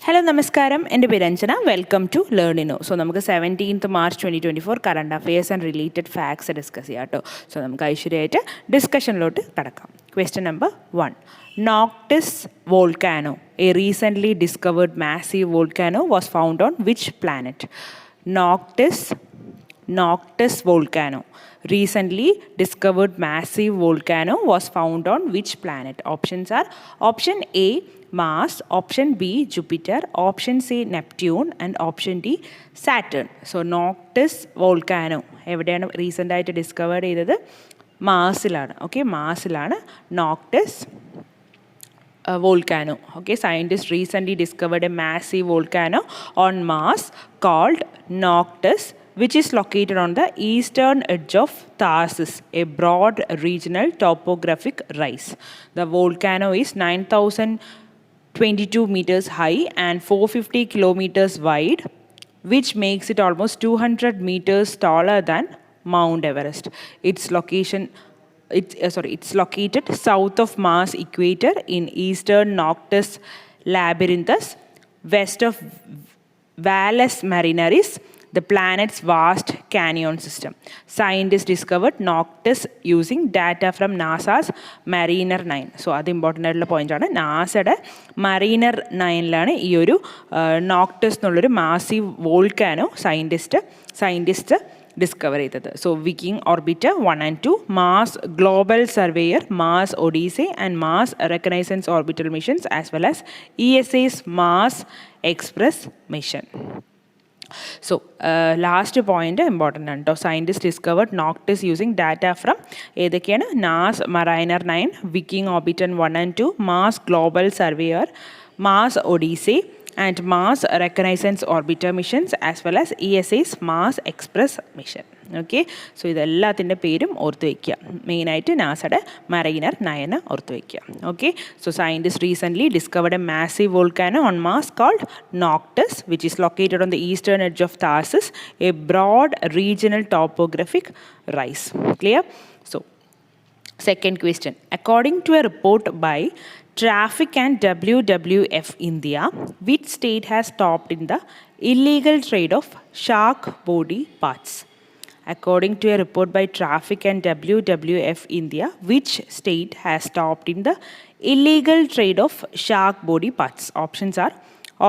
Hello, Namaskaram. എൻ്റെ പേര് Anjana. Welcome to Learnino. So നമുക്ക് 17th March 2024 current affairs and related facts discuss ചെയ്യാം കേട്ടോ. സോ നമുക്ക് ഐശ്വര്യമായിട്ട് ഡിസ്കഷനിലോട്ട് കടക്കാം. Question number 1. Noctis volcano, a recently discovered massive volcano, was found on which planet? Noctis volcano, recently discovered massive volcano, was found on which planet? Options are option A Mars, option B Jupiter, option C Neptune, and option D Saturn. So Noctis volcano എവിടെയാണ് recent ആയിട്ട് discover ചെയ്തത്? മാർസിലാണ്. Okay, മാർസിലാണ് Noctis volcano. Okay, scientists recently discovered a massive volcano on Mars called Noctis, which is located on the eastern edge of Tharsis, a broad regional topographic rise. The volcano is 9,022 meters high and 450 kilometers wide, which makes it almost 200 meters taller than Mount Everest. It's located south of Mars equator in eastern Noctis Labyrinthus, west of Valles Marineris, the planet's vast canyon system. Scientists discovered Noctis using data from NASA's Mariner 9. So അത് important ആയിട്ടുള്ള പോയിൻ്റാണ്. നാസയുടെ Mariner 9ലാണ് ഈ ഒരു Noctis എന്നുള്ളൊരു massive volcano scientist discover ചെയ്തത്. So Viking orbiter 1 and 2, Mars Global Surveyor, Mars Odyssey and Mars Reconnaissance orbital missions as well as ESA's Mars Express mission. So last point important ആണ് കേട്ടോ. Scientist discovered Noctis using data from ഏതൊക്കെയാണ്? NASA Mariner 9, Viking orbiter 1 and 2, Mars Global Surveyor, Mars Odyssey and Mars Reconnaissance Orbiter missions as well as ESA's Mars Express mission. Okay, so ഇതെല്ലാത്തിൻ്റെ പേരും ഓർത്ത് വയ്ക്കുക. മെയിനായിട്ട് നാസയുടെ Mariner 9 ഓർത്ത് വയ്ക്കുക. Okay, so scientists recently discovered a massive volcano on Mars called Noctis, which is located on the eastern edge of Tharsis, a broad regional topographic rise. Clear? So second question. According to a report by Traffic and WWF India, which state has stopped in the illegal trade of shark body parts? According to a report by Traffic and WWF India, which state has stopped in the illegal trade of shark body parts? Options are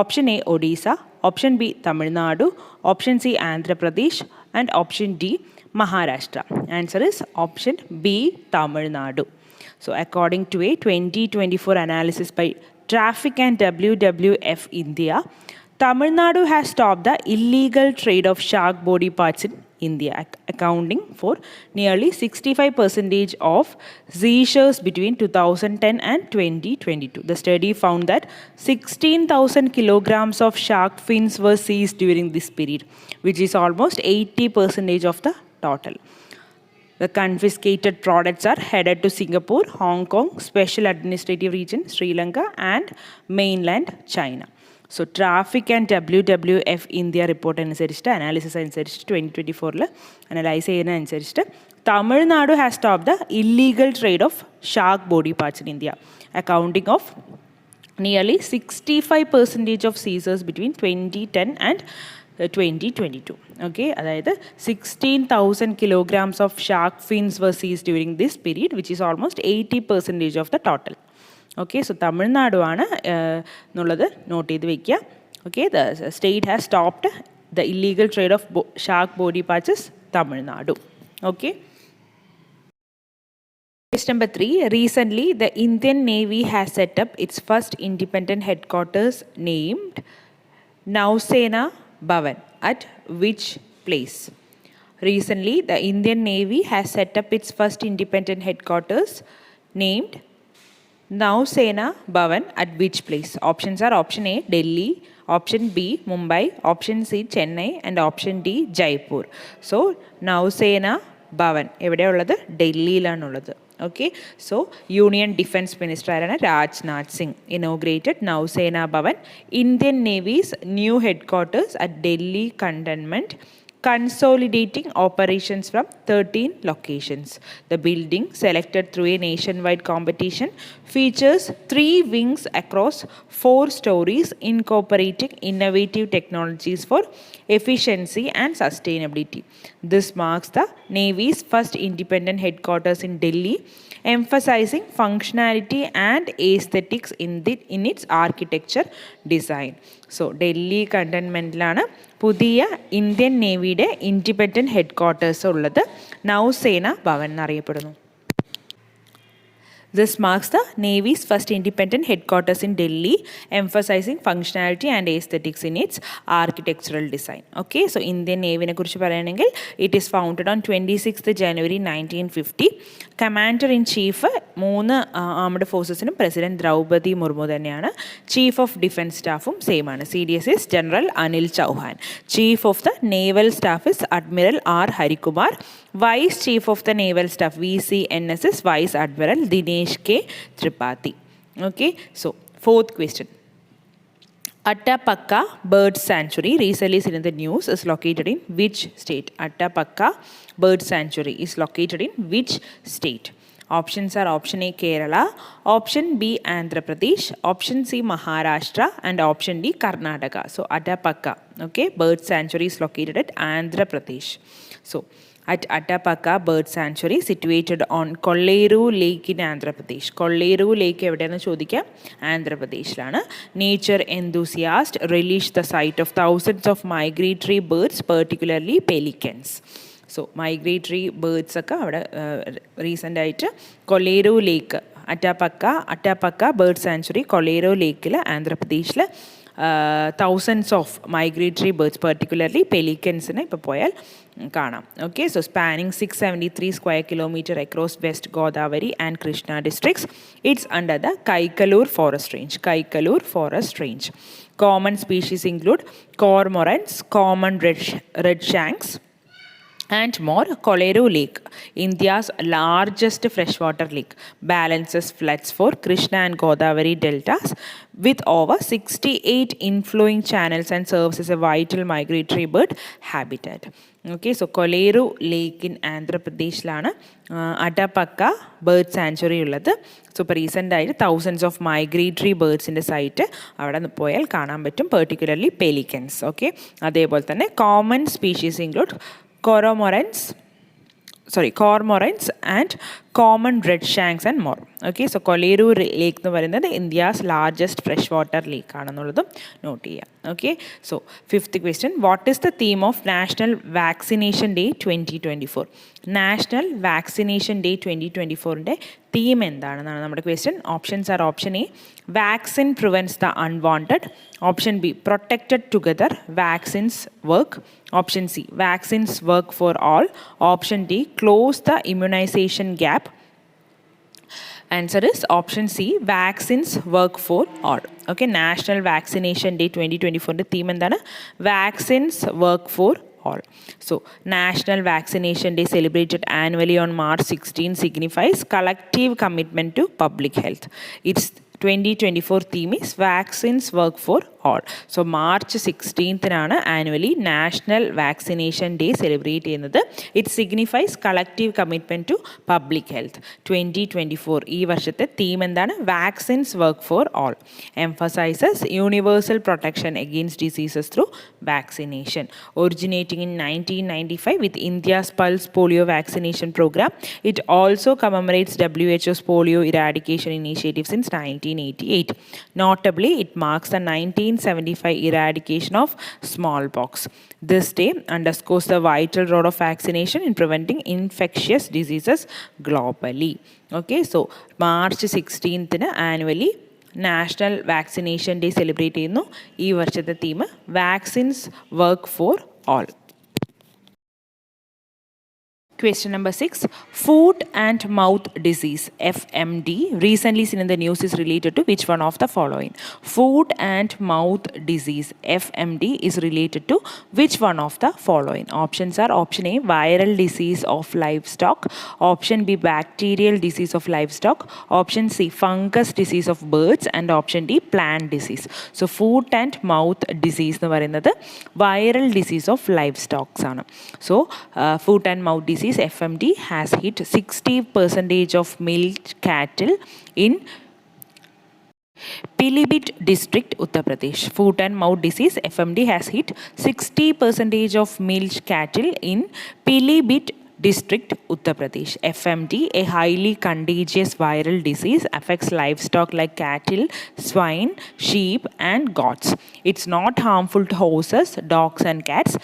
option A Odisha, option B Tamil Nadu, option C Andhra Pradesh, and option D Maharashtra. Answer is option B Tamil Nadu. So according to a 2024 analysis by Traffic and WWF India, Tamil Nadu has stopped the illegal trade of shark body parts in India, accounting for nearly 65% of seizures between 2010 and 2022. The study found that 16,000 kilograms of shark fins were seized during this period, which is almost 80% of the total. The confiscated products are headed to Singapore, Hong Kong, Special Administrative Region, Sri Lanka, and mainland China. So Traffic and WWF India report അനുസരിച്ചിട്ട് analysis അനുസരിച്ചിട്ട് 2024 analyse ചെയ്യുന്ന അനുസരിച്ചിട്ട് Tamil Nadu has stop the illegal trade off shark body parts in India, accounting of nearly 65% of Caesar's between 2010 and 2022. Okay, അതായത് 16,000 kilograms of shark fins were seized during this period, which is almost 80% of the total. Okay, so Tamil Nadu ആണ് എന്നുള്ളത് not ചെയ്ത് വയ്ക്കുക. Okay, the state has stopped the illegal trade of shark body parts is Tamil Nadu. Okay. Question number 3. Recently, the Indian Navy has set up its first independent headquarters named Nausena Bhavan at which place? Recently, the Indian Navy has set up its first independent headquarters named Nausena Bhavan at which place? Options are option A Delhi, option B Mumbai, option C Chennai, and option D Jaipur. So Nausena Bhavan എവിടെയുള്ളത്? ഡൽഹിയിലാണുള്ളത്. Okay, so Union Defence Minister Rajnath Singh inaugurated Nausena Bhavan, Indian Navy's new headquarters at Delhi Cantonment, consolidating operations from 13 locations. The building, selected through a nationwide competition, features 3 wings across 4 stories, incorporating innovative technologies for efficiency and sustainability. This marks the Navy's first independent headquarters in Delhi, emphasizing functionality and aesthetics in its architecture design. So, Delhi cantonmentലാണ് പുതിയ Indian നേവിയുടെ independent head quarters ഉള്ളത്. നൗസേന ഭവൻ എന്നറിയപ്പെടുന്നു. This marks the Navy's first independent headquarters in Delhi, emphasizing functionality and aesthetics in its architectural design. Okay, so Indian Navy ne kurichu parayanengil, it is founded on 26th January 1950. Commander in Chief 3 armed forces നും President Draupadi Murmu തന്നെയാണ്. Chief of Defence Staffും same ആണ്. CDS is General Anil Chauhan. Chief of the Naval Staff is Admiral R. Harikumar. Vice Chief of the Naval Staff VCNS is Vice Admiral Dinesh K. Tripathi. Okay, so 4th question. Attapakka Bird Sanctuary, recently seen in the news, is located in which state? Attapakka Bird Sanctuary is located in which state? Options are option A Kerala, option B Andhra Pradesh, option C Maharashtra, and option D Karnataka. So Attapakka, okay, Bird Sanctuary is located at Andhra Pradesh. So at Attapakka Bird Sanctuary, situated on Kolleru Lake in Andhra Pradesh. Kolleru Lake എവിടെയാണെന്ന് ചോദിക്കാം, ആന്ധ്രാപ്രദേശിലാണ്. Nature enthusiasts relish the sight of thousands of migratory birds, particularly pelicans. So migratory birds ഒക്കെ അവിടെ recent ആയിട്ട് കൊല്ലേരു ലേക്ക്, അറ്റാപക്ക bird sanctuary Kolleru ലേക്കിൽ ആന്ധ്രാപ്രദേശിൽ thousands of migratory birds, particularly pelicans-നെ ഇപ്പോൾ പോയാൽ കാണാം. Okay, so spanning 673 square kilometer across West Godavari and Krishna districts. It's under the Kaikalur forest range. Common species include cormorants, common red shanks, and more. Kolleru Lake, India's largest freshwater lake, balances floods for Krishna and Godavari deltas with over 68 inflowing channels and serves as a vital migratory bird habitat. Okay, so Kolleru Lake in Andhra Pradeshilana Attapakka Bird Sanctuary ഉള്ളത്. So ഇപ്പോൾ recent ആയിട്ട് thousands of migratory birdsൻ്റെ site അവിടെ നിന്ന് പോയാൽ കാണാൻ പറ്റും, particularly പെലിക്കൻസ്. Okay, അതേപോലെ തന്നെ common species include cormorants and common red shanks and more. Okay, so Kolleru Lake എന്ന് പറയുന്നത് India's largest fresh water lake ആണെന്നുള്ളതും നോട്ട് ചെയ്യാം. Okay, so 5th question. What is the theme of National Vaccination Day 2024? National Vaccination Day 2024ൻ്റെ theme എന്താണെന്നാണ് നമ്മുടെ question. Options are option A vaccine prevents the unwanted, option B protected together vaccines work, option C vaccines work for all, option D close the immunisation gap. Answer is option C, vaccines work for all. Okay, National Vaccination Day 2024 theme endana vaccines work for all. So National Vaccination Day celebrated annually on March 16 signifies collective commitment to public health. Its 2024 theme is vaccines work for all. So March 16th annually National Vaccination Day celebrate ചെയ്യുന്നത്. It signifies collective commitment to public health. 2024 ഈ വർഷത്തെ theme എന്താണ്? Vaccines work for all. Emphasizes universal protection against diseases through vaccination. Originating in 1995 with India's Pulse Polio Vaccination Program, it also commemorates WHO's polio eradication initiative since 1988. Notably, it marks the 1975 eradication of smallpox. This day underscores the vital role of vaccination in preventing infectious diseases globally. Okay, so March 16th annually national Vaccination day celebrate ചെയ്യുന്നു. ഈ വർഷത്തെ theme vaccines work for all. Question number 6. Foot and mouth disease FMD recently seen in the news is related to which one of the following? Foot and mouth disease FMD is related to which one of the following? Options are option A, viral disease of livestock, option B, bacterial disease of livestock, option C, fungus disease of birds, and option D, plant disease. So foot and mouth disease എന്ന് പറയുന്നത് viral disease of livestock ആണ്. So foot and mouth disease FMD has hit 60% of milk cattle in Pilibhit district, Uttar Pradesh. Foot and mouth disease FMD has hit 60% of milk cattle in Pilibhit district, Uttar Pradesh. FMD, a highly contagious viral disease, affects livestock like cattle, swine, sheep, and goats. It's not harmful to horses, dogs, and cats.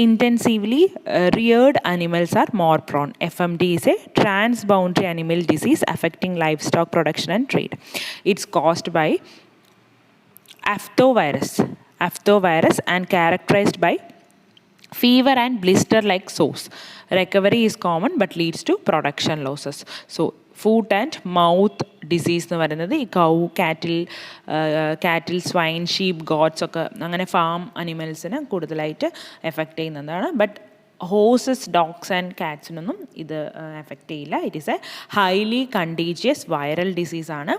Intensively reared animals are more prone. FMD is a transboundary animal disease affecting livestock production and trade. It's caused by aphthovirus and characterized by fever and blister-like sores. Recovery is common but leads to production losses. So foot and mouth disease എന്ന് പറയുന്നത് ഈ കൗ കാറ്റിൽ swine sheep God's ഒക്കെ അങ്ങനെ farm അനിമൽസിന് കൂടുതലായിട്ട് effect ചെയ്യുന്നതാണ്. But horses dogs and കാറ്റ്സിനൊന്നും ഇത് എഫക്റ്റ് ചെയ്യില്ല. It is a highly contagious viral ഡിസീസാണ്.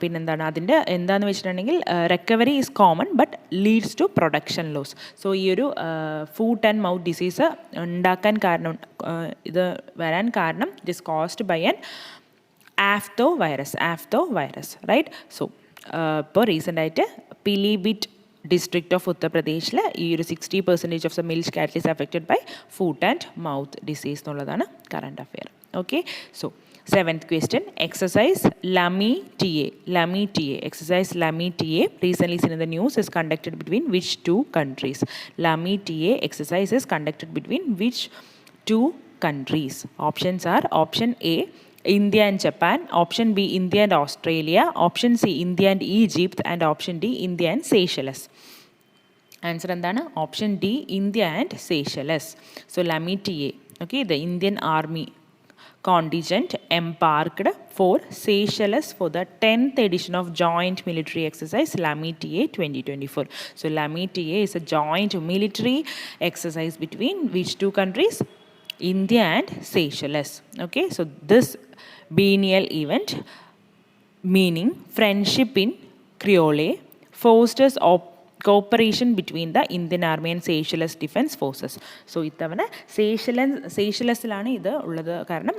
പിന്നെന്താണ് അതിൻ്റെ എന്താണെന്ന് വെച്ചിട്ടുണ്ടെങ്കിൽ recovery is common but leads to production loss. So ഈ ഒരു ഫൂട്ട് ആൻഡ് മൗത്ത് ഡിസീസ് ഉണ്ടാക്കാൻ കാരണം ഇത് വരാൻ കാരണം it is caused by an aphthovirus right. So ഇപ്പോൾ റീസെൻ്റായിട്ട് പിലിഭിറ്റ് ഡിസ്ട്രിക്റ്റ് ഓഫ് ഉത്തർപ്രദേശിൽ ഈ ഒരു 60% of the milk cattle is affected by foot and mouth disease എന്നുള്ളതാണ് current affair. Okay, so 7th question, exercise LAMI TA. Exercise LAMI TA recently seen in the news is conducted between which two countries? LAMI TA exercise is conducted between which two countries? Options are option A, India and Japan, option B, India and Australia, option C, India and Egypt, and option D, India and Seychelles. Answer എന്താണ്? Option D, India and Seychelles. So LAMI TA, okay, the Indian Army contingent embarked for Seychelles for the 10th edition of Joint Military Exercise LAMI TA 2024. So LAMI TA is a joint military exercise between which two countries? India and Seychelles. Okay, so this biennial event, meaning friendship in Creole, fosters cooperation between the Indian Army and Seychelles Defence Forces. So ഇത്തവണ സേഷലസിലാണ് ഇത് ഉള്ളത്. കാരണം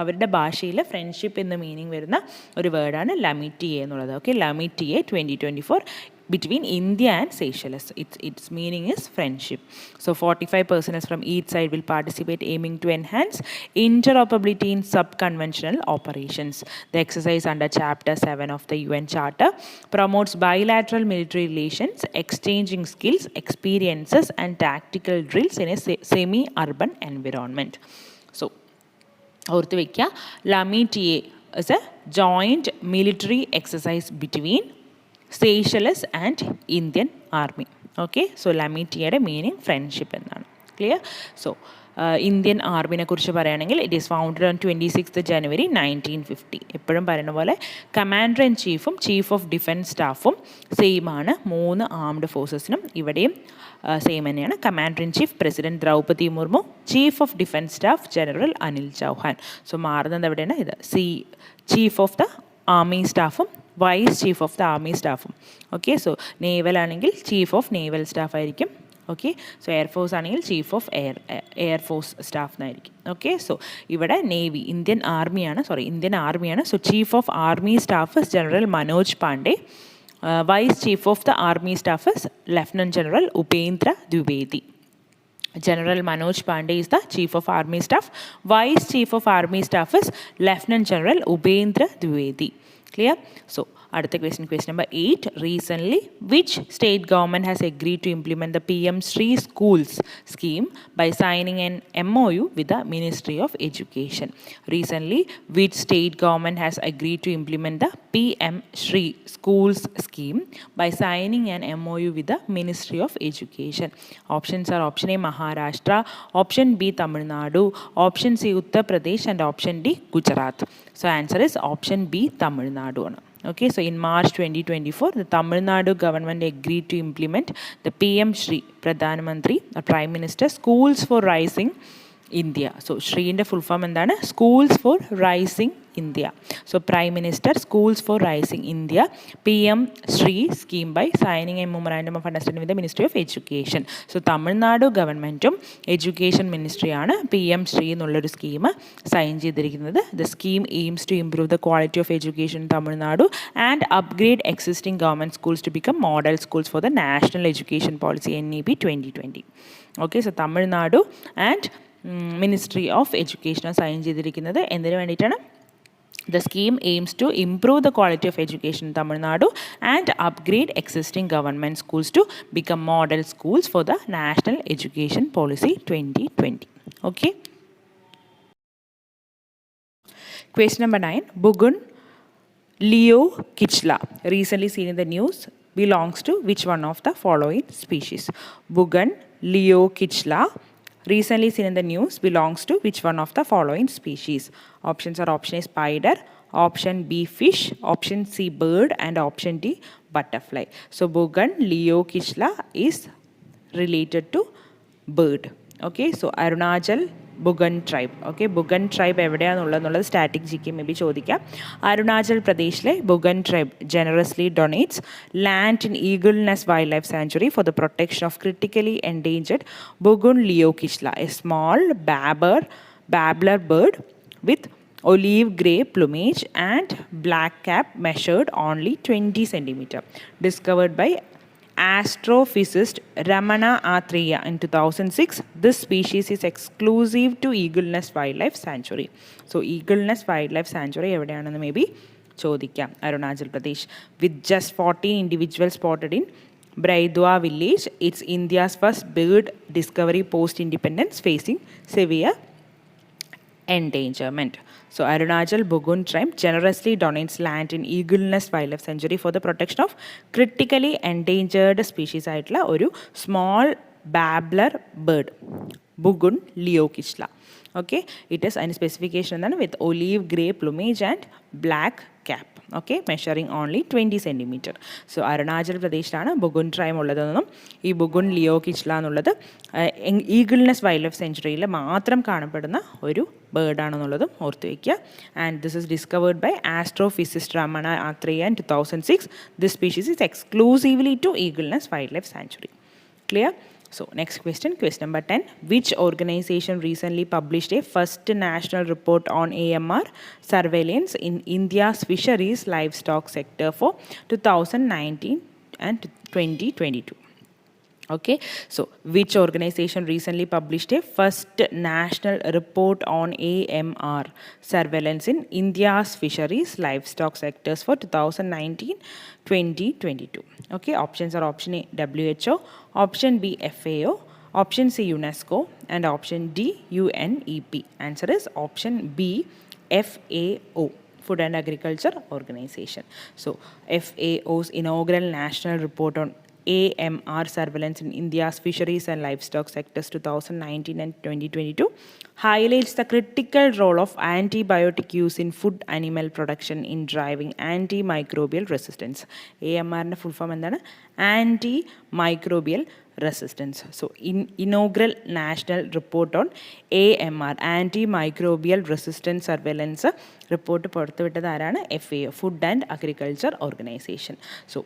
അവരുടെ ഭാഷയിൽ friendship എന്ന meaning വരുന്ന ഒരു വേർഡാണ് LAMI TA എന്നുള്ളത്. Okay, LAMI TA 2024 between India and Seychelles. Its meaning is friendship. So 45 personnel from each side will participate, aiming to enhance interoperability in sub-conventional operations. The exercise under Chapter 7 of the UN Charter promotes bilateral military relations, exchanging skills, experiences, and tactical drills in a semi-urban environment. So, ഓർത്ത് വയ്ക്കുക, LAMI TA is a joint military exercise between Seychelles and Indian Army. Okay, so LAMI TA meaning friendship എന്നാണ്. Clear? So Indian ആർമിനെ കുറിച്ച് പറയുകയാണെങ്കിൽ it is founded on 26th January 1950. എപ്പോഴും പറയുന്ന പോലെ commander in ചീഫും ചീഫ് ഓഫ് ഡിഫൻസ് സ്റ്റാഫും same ആണ് 3 ആംഡ് ഫോഴ്സസിനും. ഇവിടെയും സെയിം തന്നെയാണ്. Commander in chief president Droupadi Murmu, chief of defence staff General Anil Chauhan. So മാറുന്നത് എവിടെയാണ്? ഇത് ചീഫ് ഓഫ് ദ ആർമി സ്റ്റാഫും vice chief of the army സ്റ്റാഫും. ഓക്കെ, സോ നേവൽ ആണെങ്കിൽ ചീഫ് ഓഫ് നേവൽ സ്റ്റാഫ് ആയിരിക്കും. ഓക്കെ, സോ എയർഫോഴ്സ് ആണെങ്കിൽ ചീഫ് ഓഫ് എയർഫോഴ്സ് സ്റ്റാഫ് എന്നായിരിക്കും. Okay, so ഇവിടെ നേവി ഇന്ത്യൻ ആർമിയാണ്. So chief of army staff is General Manoj Pande. Vice chief of the army staff is lieutenant general Upendra Dwivedi. General Manoj Pandey is the Chief of Army Staff. Vice Chief of Army Staff is Lieutenant General Ubendra Dwivedi. Clear? So, അടുത്ത question, question number 8. Recently, which state government has agreed to implement the PM Shri Schools scheme by signing an MOU with the Ministry of Education? Recently, which state government has agreed to implement the PM Shri Schools scheme by signing an MOU with the Ministry of Education? Options are option A, Maharashtra, option B, Tamil Nadu, option C, Uttar Pradesh, and option D, Gujarat. So answer is option B, Tamil Nadu. Okay, so in March 2024, the Tamil Nadu government agreed to implement the PM Shri, Pradhan Mantri, the Prime Minister, Schools for Rising India. So Shri in the full form and then Schools for Rising India. So Prime Minister, Schools for Rising India, PM Shri scheme by signing a memorandum of understanding with the Ministry of Education. So Tamil Nadu government Education Ministry ആണ് PM Shri എന്നുള്ളൊരു scheme sign ചെയ്തിരിക്കുന്നത്. The scheme aims to improve the quality of education in Tamil Nadu and upgrade existing government schools to become model schools for the National Education Policy NEP 2020. Okay, so Tamil Nadu and Ministry of Education sign ചെയ്തിരിക്കുന്നത് എന്തിനു വേണ്ടിയിട്ടാണ്? The scheme aims to improve the quality of education in Tamil Nadu and upgrade existing government schools to become model schools for the National Education Policy 2020. Okay. Question number 9. Bugun Leo Kichla, recently seen in the news, belongs to which one of the following species? Bugun Leo Kichla, recently seen in the news, belongs to which one of the following species? Options are option A, spider, option B, fish, option C, bird, and option D, butterfly. So Bugun Leo Kichla is related to bird. Okay, so Arunachal Bugun tribe. Okay, Bugun tribe എവിടെയാണെന്നുള്ളത് static G K maybe ചോദിക്കാം. അരുണാചൽ പ്രദേശിലെ Bugun tribe generously donates land in Eagle Nest Wildlife Sanctuary for the protection of critically endangered Bugun Leo Kichla, a small babbler bird with olive grey plumage and black cap, measured only 20 centimeter, discovered by astrophysicist Ramana Atreya in 2006. This species is exclusive to Eagle Nest Wildlife Sanctuary. So Eagle Nest Wildlife Sanctuary എവിടെയാണെന്ന് may be ചോദിക്കാം. Arunachal Pradesh. With just 14 individuals spotted in Braidwa village, it's India's first bird discovery post-independence facing severe endangerment. So Arunachal Bugun tribe generously donates land in Eagle Nest Wildlife Sanctuary for the protection of critically endangered species ആയിട്ടുള്ള ഒരു small babbler bird, Bugun Leo Kichla. Okay, it is any specification എന്താണ് with olive grey plumage and black cap. Okay, measuring only 20 centimeter. So Arunachal പ്രദേശിലാണ് Bugun tribe ഉള്ളതെന്നും ഈ Bugun liocichla എന്നുള്ളത് Eagle Nest wildlife സെഞ്ചുറിയിൽ മാത്രം കാണപ്പെടുന്ന ഒരു ബേർഡാണെന്നുള്ളതും ഓർത്ത് വയ്ക്കുക. And this is discovered by astrophysicist Ramana Athreya in 2006. This species is exclusively to Eagle Nest Wildlife Sanctuary. Clear? So next question, question number 10. Which organization recently published a first national report on AMR surveillance in India's fisheries livestock sector for 2019 and 2022? Okay, so which organization recently published a first national report on AMR surveillance in India's fisheries livestock sectors for 2019-2022? Okay, options are option A, WHO, option B, FAO, option C, UNESCO, and option D, UNEP. Answer is option B, FAO, Food and Agriculture Organization. So FAO's inaugural national report on AMR surveillance in India's fisheries and livestock sectors 2019 and 2022 highlights the critical role of antibiotic use in food animal production in driving antimicrobial resistance. AMR ന്റെ full form എന്താണ്? Antimicrobial resistance. So inaugural national report on AMR, antimicrobial resistance surveillance report പുറത്തുവിട്ടത് ആരാണ്? FAO, Food and Agriculture Organization. So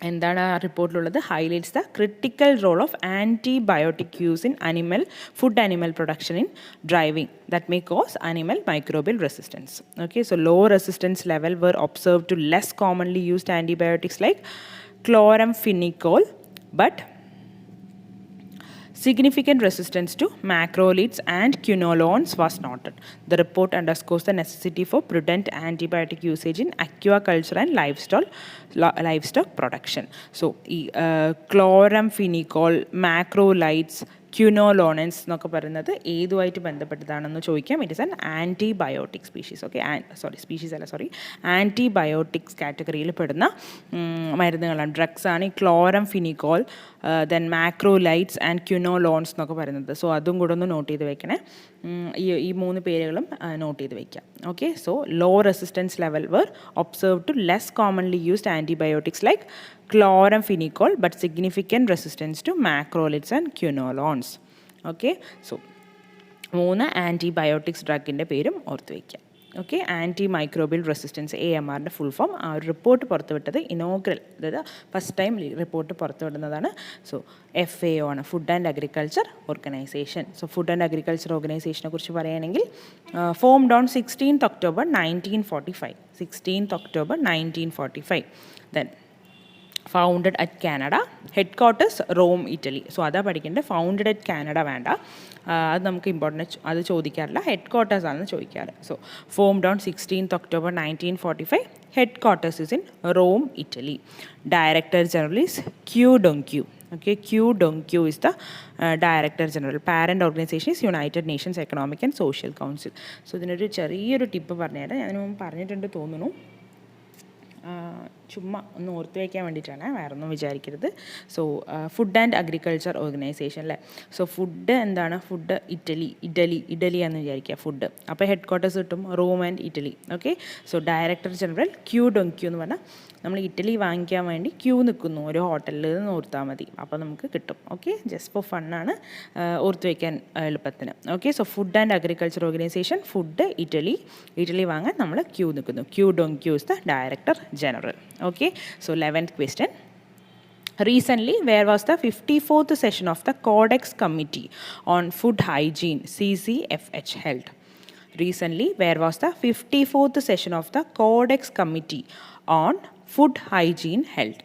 എന്താണ് ആ റിപ്പോർട്ടിലുള്ളത്? Highlights the critical role of antibiotic use in food animal production in driving that may cause animal microbial resistance. Okay, so low resistance level were observed to less commonly used antibiotics like chloramphenicol, but Significant resistance to macrolides and quinolones was noted. The report underscores the necessity for prudent antibiotic usage in aquaculture and livestock production. So, chloramphenicol, macrolides, ക്യുനോലോണൻസ് എന്നൊക്കെ പറയുന്നത് ഏതുമായിട്ട് ബന്ധപ്പെട്ടതാണെന്ന് ചോദിക്കാം. It is an antibiotic species. Okay, antibiotics കാറ്റഗറിയിൽ പെടുന്ന മരുന്നുകളാണ്, drugs ആണ് ഈ ക്ലോറംഫിനിക്കോൾ, then മാക്രോലൈറ്റ്സ് and ക്യുനോലോൺസ് എന്നൊക്കെ പറയുന്നത്. സോ അതും കൂടെ ഒന്ന് നോട്ട് ചെയ്ത് വെക്കണേ. ഈ 3 പേരുകളും നോട്ട് ചെയ്ത് വയ്ക്കാം. Okay, so low resistance level were observe to less commonly used antibiotics like chloramphenicol but significant resistance to macrolides and quinolones. Okay, so 3 antibiotics ഡ്രഗിൻ്റെ പേരും ഓർത്ത് വയ്ക്കാം. ഓക്കെ, ആൻറ്റി മൈക്രോബിയൽ റെസിസ്റ്റൻസ് AMRൻ്റെ ഫുൾ ഫോം. ആ ഒരു report പുറത്തുവിട്ടത് inaugural, അതായത് first time report പുറത്തുവിടുന്നതാണ്. സോ FAO ആണ്, Food and Agriculture Organization. So Food and Agriculture ഓർഗനൈസേഷനെ കുറിച്ച് പറയുകയാണെങ്കിൽ formed on 16th October 1945. 16th October 1945. Then founded at Canada, headquarters Rome, Italy. So അതാ പഠിക്കേണ്ടത്, ഫൗണ്ടഡ് അറ്റ് കാനഡ വേണ്ട, അത് നമുക്ക് ഇമ്പോർട്ടൻറ്റ്, അത് ചോദിക്കാറില്ല, ഹെഡ് ക്വാർട്ടേഴ്സ് ആണെന്ന് ചോദിക്കാറ്. So formed on 16th October 1945, headquarters is in Rome, Italy. Director general is Qu Dongyu. Okay, Q Donkyu is the Director General. Parent organization is United Nations Economic and Social Council. So ഇതിനൊരു ചെറിയൊരു tip പറഞ്ഞുതരാം. ഞാൻ പറഞ്ഞിട്ടുണ്ട് തോന്നുന്നു, ചുമ്മാ ഒന്ന് ഓർത്ത് വയ്ക്കാൻ വേണ്ടിയിട്ടാണ്, വേറെ ഒന്നും വിചാരിക്കരുത്. So Food and Agriculture Organization അല്ലേ. സോ ഫുഡ് എന്താണ്, ഫുഡ് ഇറ്റലി എന്ന് വിചാരിക്കുക ഫുഡ്. അപ്പോൾ ഹെഡ് ക്വാർട്ടേഴ്സ് കിട്ടും Rome and Italy. Okay, so director general Qu Dongyu എന്ന് പറഞ്ഞാൽ നമ്മൾ ഇറ്റലി വാങ്ങിക്കാൻ വേണ്ടി ക്യൂ നിൽക്കുന്നു ഒരു ഹോട്ടലിൽ നിന്ന് ഓർത്താൽ മതി, അപ്പോൾ നമുക്ക് കിട്ടും. ഓക്കെ, ജസ്റ്റ് ഫോർ ഫണ്ണാണ്, ഓർത്ത് വയ്ക്കാൻ എളുപ്പത്തിന്. Okay, so Food and Agriculture Organization, food Italy വാങ്ങാൻ നമ്മൾ ക്യൂ നിൽക്കുന്നു. Qu Dongyu is the director general. Okay, so 11th question. Recently, where was the 54th session of the Codex Committee on Food Hygiene CCFH held? Recently, where was the 54th session of the Codex Committee on Food Hygiene held?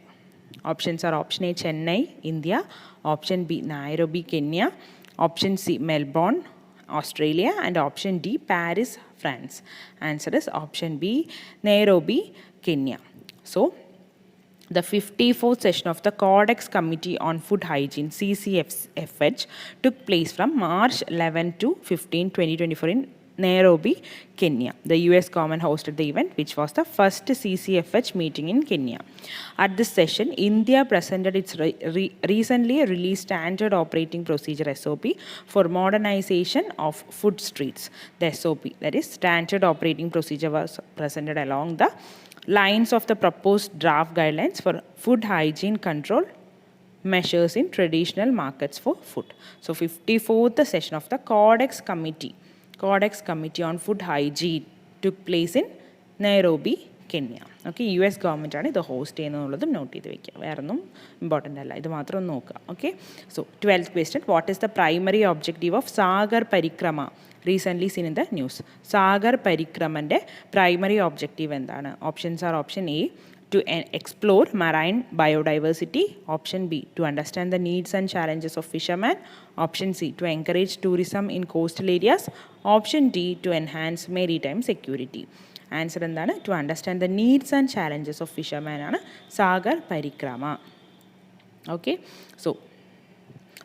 Options are option A, Chennai, India. Option B, Nairobi, Kenya. Option C, Melbourne, Australia. And option D, Paris, France. Answer is option B, Nairobi, Kenya. So, the 54th session of the Codex Committee on Food Hygiene CCFH took place from March 11 to 15, 2024 in Nairobi, Kenya. The US government hosted the event, which was the first CCFH meeting in Kenya. At this session, India presented its recently released Standard Operating Procedure SOP for modernization of food streets. The SOP, that is Standard Operating Procedure, was presented along the lines of the proposed draft guidelines for food hygiene control measures in traditional markets for food. So 54th session of the Codex Committee on Food Hygiene took place in Nairobi, Kenya. Okay, US government ആണ് ഇത് host ചെയ്യുന്നതുള്ളതും not ചെയ്ത് വയ്ക്കുക, വേറെ ഒന്നും important അല്ല, ഇത് മാത്രം ഒന്ന് നോക്കുക. Okay, so 12th question. What is the primary objective of Sagar Parikrama recently seen in the news? Sagar Parikramൻ്റെ primary objective എന്താണ്? Options are option A, to explore marine biodiversity. Option B, to understand the needs and challenges of fishermen. Option C, to encourage tourism in coastal areas. Option D, to enhance maritime security. Answer എന്താണ്? To understand the needs and challenges of fishermen ആണ് Sagar Parikrama. Okay, so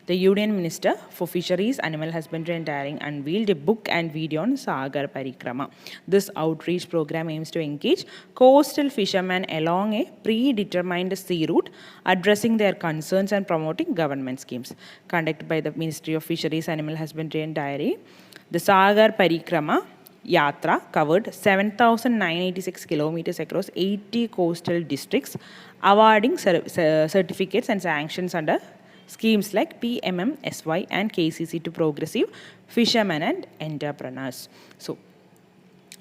the Union Minister for Fisheries, Animal Husbandry and Dairying unveiled a book and video on Sagar Parikrama. This outreach program aims to engage coastal fishermen along a predetermined sea route, addressing their concerns and promoting government schemes. Conducted by the Ministry of Fisheries, Animal Husbandry and Dairying, the Sagar Parikrama Yatra covered 7,986 kilometers across 80 coastal districts, awarding certificates and sanctions under schemes like PMMSY and KCC to progressive fishermen and entrepreneurs. So,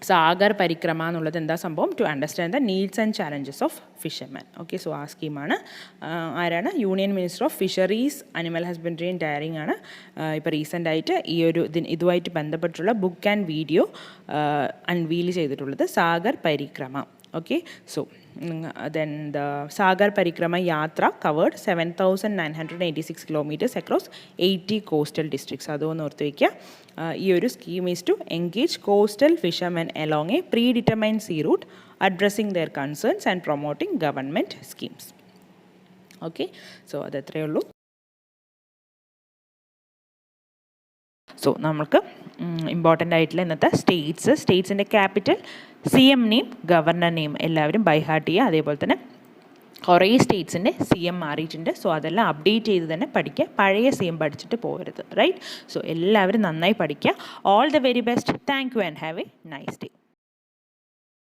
Sagar Parikrama എന്നുള്ളത് എന്താ സംഭവം? To understand the needs and challenges of fisherman. Okay, so ആ സ്കീമാണ്. ആരാണ്? Union minister of fisheries, animal husbandry and dairying ആണ് ഇപ്പോൾ റീസെൻ്റായിട്ട് ഈ ഒരു ഇതുമായിട്ട് ബന്ധപ്പെട്ടുള്ള ബുക്ക് ആൻഡ് വീഡിയോ അൺവീൽ ചെയ്തിട്ടുള്ളത്. Sagar Parikrama. Okay, so then the Sagar Parikrama Yatra covered 7,986 kilometers across 80 coastal districts. അതൊന്ന് ഓർത്ത് വയ്ക്കുക. ഈ ഒരു scheme is to engage coastal fishermen along a predetermined sea route addressing their concerns and promoting government schemes. Okay, so അത് എത്രയേ ഉള്ളൂ. So നമുക്ക് important ആയിട്ടുള്ള ഇന്നത്തെ സ്റ്റേറ്റ്സിൻ്റെ capital, CM name, governor name എല്ലാവരും ബൈ ഹാർട്ട് ചെയ്യുക. അതേപോലെ തന്നെ കുറേ സ്റ്റേറ്റ്സിൻ്റെ CM മാറിയിട്ടുണ്ട്. സോ അതെല്ലാം അപ്ഡേറ്റ് ചെയ്ത് തന്നെ പഠിക്കുക. പഴയ CM പഠിച്ചിട്ട് പോകരുത്. റൈറ്റ്? സോ എല്ലാവരും നന്നായി പഠിക്കുക. All the very best. Thank you and have A nice day.